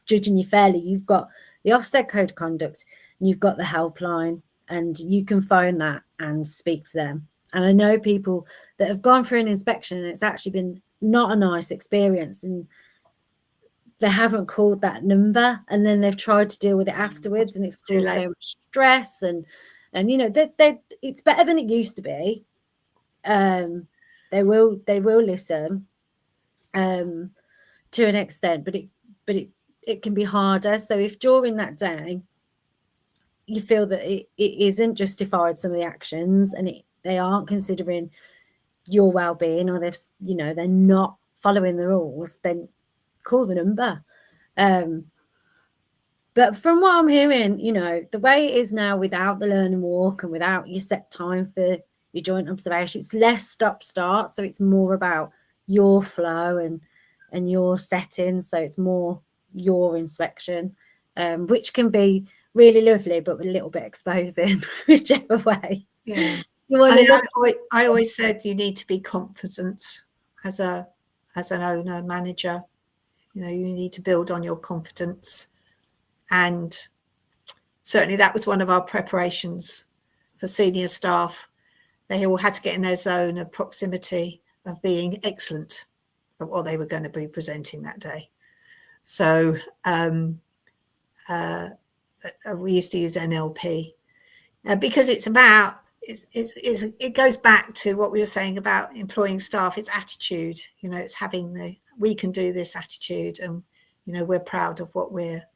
judging you fairly, you've got the Ofsted Code of Conduct, and you've got the helpline, and you can phone that and speak to them. And I know people that have gone through an inspection and it's actually been not a nice experience, and they haven't called that number, and then they've tried to deal with it afterwards, and it's caused so much stress, and you know, it's better than it used to be. They will listen to an extent, but it can be harder. So if during that day you feel that it isn't justified, some of the actions, and they aren't considering your well-being, or they're not following the rules, then call the number. But from what I'm hearing, you know, the way it is now, without the learn and walk and without your set time for your joint observation, it's less stop-start. So it's more about your flow and your settings. So it's more your inspection, which can be really lovely, but a little bit exposing, whichever way. Yeah. I always said you need to be confident as an owner, manager. You know, you need to build on your confidence. And certainly that was one of our preparations for senior staff. They all had to get in their zone of proximity of being excellent at what they were going to be presenting that day. So we used to use NLP because it's about, it goes back to what we were saying about employing staff. It's attitude, you know, it's having we can do this attitude, and, you know, we're proud of what we're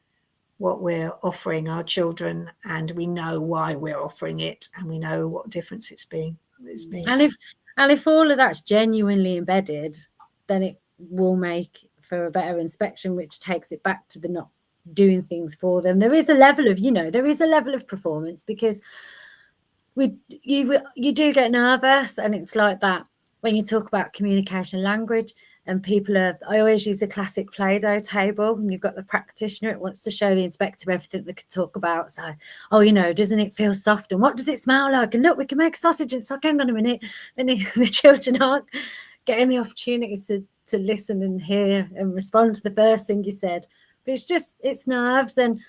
offering our children, and we know why we're offering it, and we know what difference it's been. And if all of that's genuinely embedded, then it will make for a better inspection, which takes it back to the not doing things for them. There is a level of performance, because you do get nervous, and it's like that when you talk about communication language, and I always use a classic Play-Doh table, and you've got the practitioner, it wants to show the inspector everything they could talk about. So, oh, you know, doesn't it feel soft, and what does it smell like, and look, we can make a sausage. And it's like, hang on a minute, and the children aren't getting the opportunity to listen and hear and respond to the first thing you said. But it's nerves, and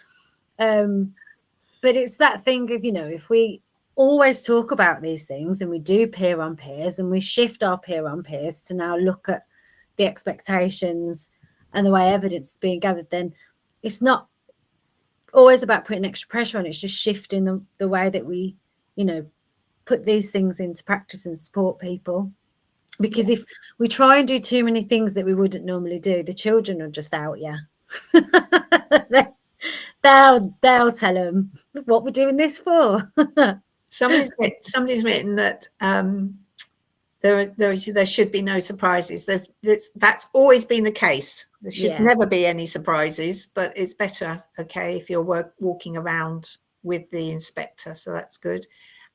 but it's that thing of, you know, if we always talk about these things, and we do peer on peers, and we shift our peer on peers to now look at the expectations and the way evidence is being gathered, then it's not always about putting extra pressure on. It's just shifting the way that we, you know, put these things into practice and support people. Because if we try and do too many things that we wouldn't normally do, the children are just out, they'll tell them what we're doing this for. Somebody's written that there should be no surprises. That's always been the case. There should never be any surprises, but it's better, okay, if you're walking around with the inspector, so that's good.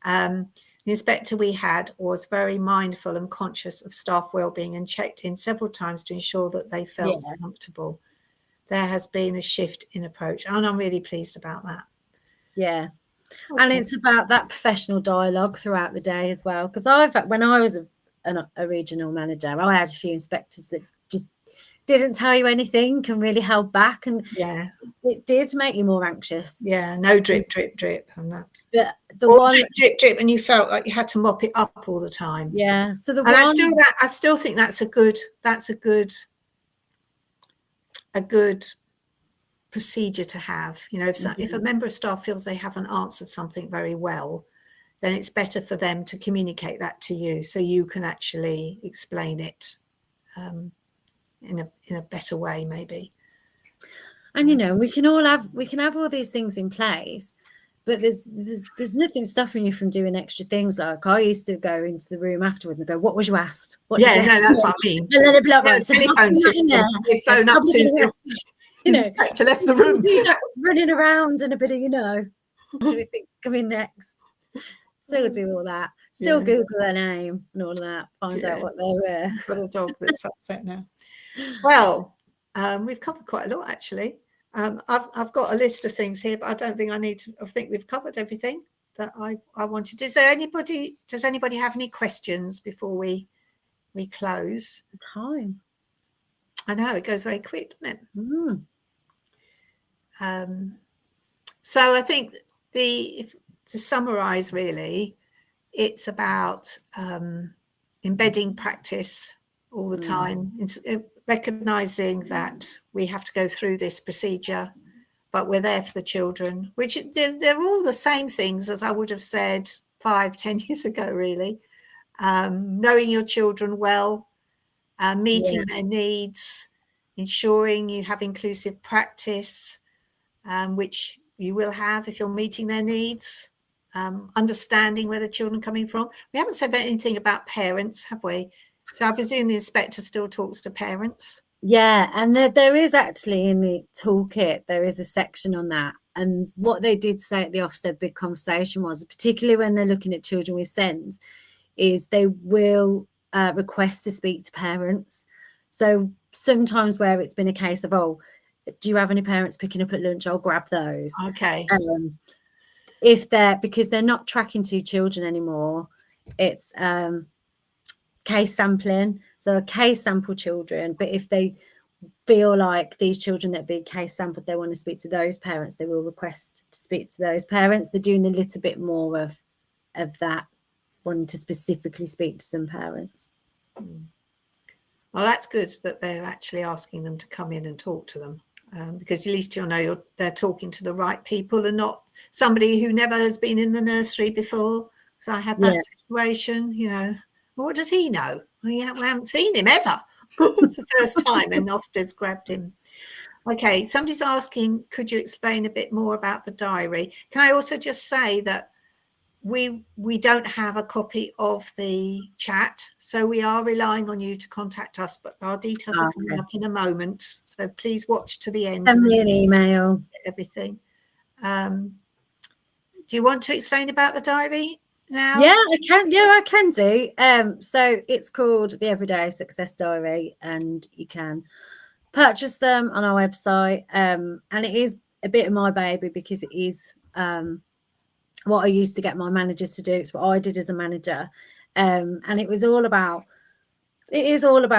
The inspector we had was very mindful and conscious of staff wellbeing, and checked in several times to ensure that they felt comfortable. There has been a shift in approach, and I'm really pleased about that. Yeah. Okay. And it's about that professional dialogue throughout the day as well. Because when I was a regional manager, I had a few inspectors that just didn't tell you anything and really held back. And it did make you more anxious. Yeah, no drip, and that's the or one drip, and you felt like you had to mop it up all the time. Yeah. So and I still think that's a good procedure to have. You know, if a member of staff feels they haven't answered something very well, then it's better for them to communicate that to you, so you can actually explain it in a better way, maybe. And you know, we can have all these things in place, but there's nothing stopping you from doing extra things. Like I used to go into the room afterwards and go, "What was you asked?" No, that's what I mean. And then it'd be like, telephone system. They phone up to the inspector left the room. Running around and a bit of, you know, everything's coming next. Still do all that. Still Google their name and all of that. Find out what they were. Got a dog that's upset now. Well, we've covered quite a lot, actually. I've got a list of things here, but I don't think I need to. I think we've covered everything that I wanted. Does anybody have any questions before we close? Time. I know it goes very quick, doesn't it? Mm. So I think to summarize, really, it's about embedding practice all the time. It's recognizing that we have to go through this procedure, but we're there for the children, which they're all the same things as I would have said 5-10 years ago, really. Knowing your children well, meeting their needs, ensuring you have inclusive practice, which you will have if you're meeting their needs, understanding where the children are coming from. We haven't said anything about parents, have we? So I presume the inspector still talks to parents. Yeah, and there is actually in the toolkit, there is a section on that. And what they did say at the Ofsted big conversation was, particularly when they're looking at children with SEND, is they will request to speak to parents. So sometimes where it's been a case of, oh, do you have any parents picking up at lunch? I'll grab those. Okay. Because they're not tracking 2 children anymore, it's case sampling. So a case sample children, but if they feel like these children that be case sampled, they want to speak to those parents, they will request to speak to those parents. They're doing a little bit more of that, wanting to specifically speak to some parents. Well, that's good that they're actually asking them to come in and talk to them, because at least you'll know they're talking to the right people and not somebody who never has been in the nursery before. So I had that situation, you know, well, what does he know? We haven't seen him ever. It's the first time, and Ofsted's grabbed him. Okay, somebody's asking, could you explain a bit more about the diary? Can I also just say that we don't have a copy of the chat, so we are relying on you to contact us, but our details will come up in a moment, so please watch to the end. Send me an email. Everything. Do you want to explain about the diary now? Yeah, I can do. So it's called the Everyday Success Diary, and you can purchase them on our website. And it is a bit of my baby, because it is what I used to get my managers to do. It's what I did as a manager. And it is all about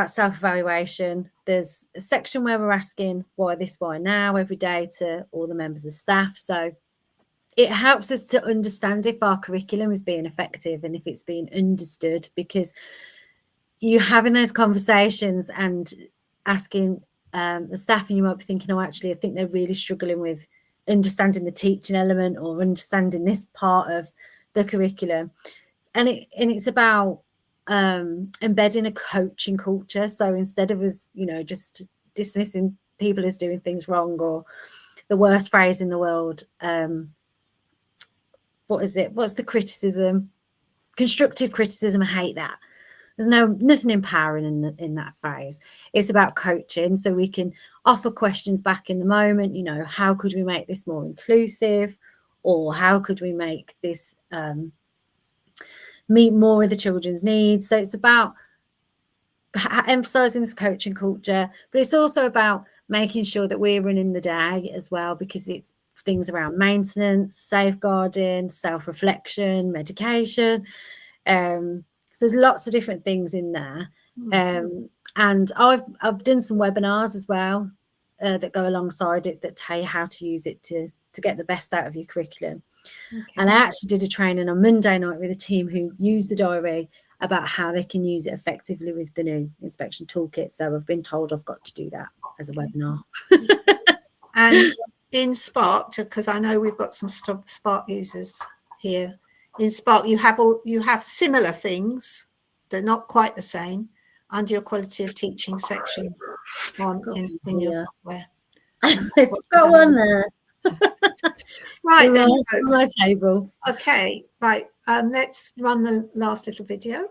self-evaluation. There's a section where we're asking why now every day to all the members of staff. So it helps us to understand if our curriculum is being effective and if it's being understood, because you're having those conversations and asking the staff, and you might be thinking, oh, actually, I think they're really struggling with understanding the teaching element or understanding this part of the curriculum. And it's about embedding a coaching culture. So instead of us, you know, just dismissing people as doing things wrong, or the worst phrase in the world, what is it? What's the criticism? Constructive criticism. I hate that. There's nothing empowering in that phrase. It's about coaching, so we can offer questions back in the moment. You know, how could we make this more inclusive, or how could we make this meet more of the children's needs? So it's about emphasising this coaching culture, but it's also about making sure that we're running the day as well, because it's things around maintenance, safeguarding, self-reflection, medication. So there's lots of different things in there. And I've done some webinars as well that go alongside it that tell you how to use it to get the best out of your curriculum. Okay. And I actually did a training on Monday night with a team who use the diary about how they can use it effectively with the new inspection toolkit. So I've been told I've got to do that as a webinar. And in Spark, because I know we've got some Spark users here, in Spark you have similar things. They're not quite the same under your quality of teaching section in your software. It's got one there. Right then, on my table. Okay, right. Let's run the last little video.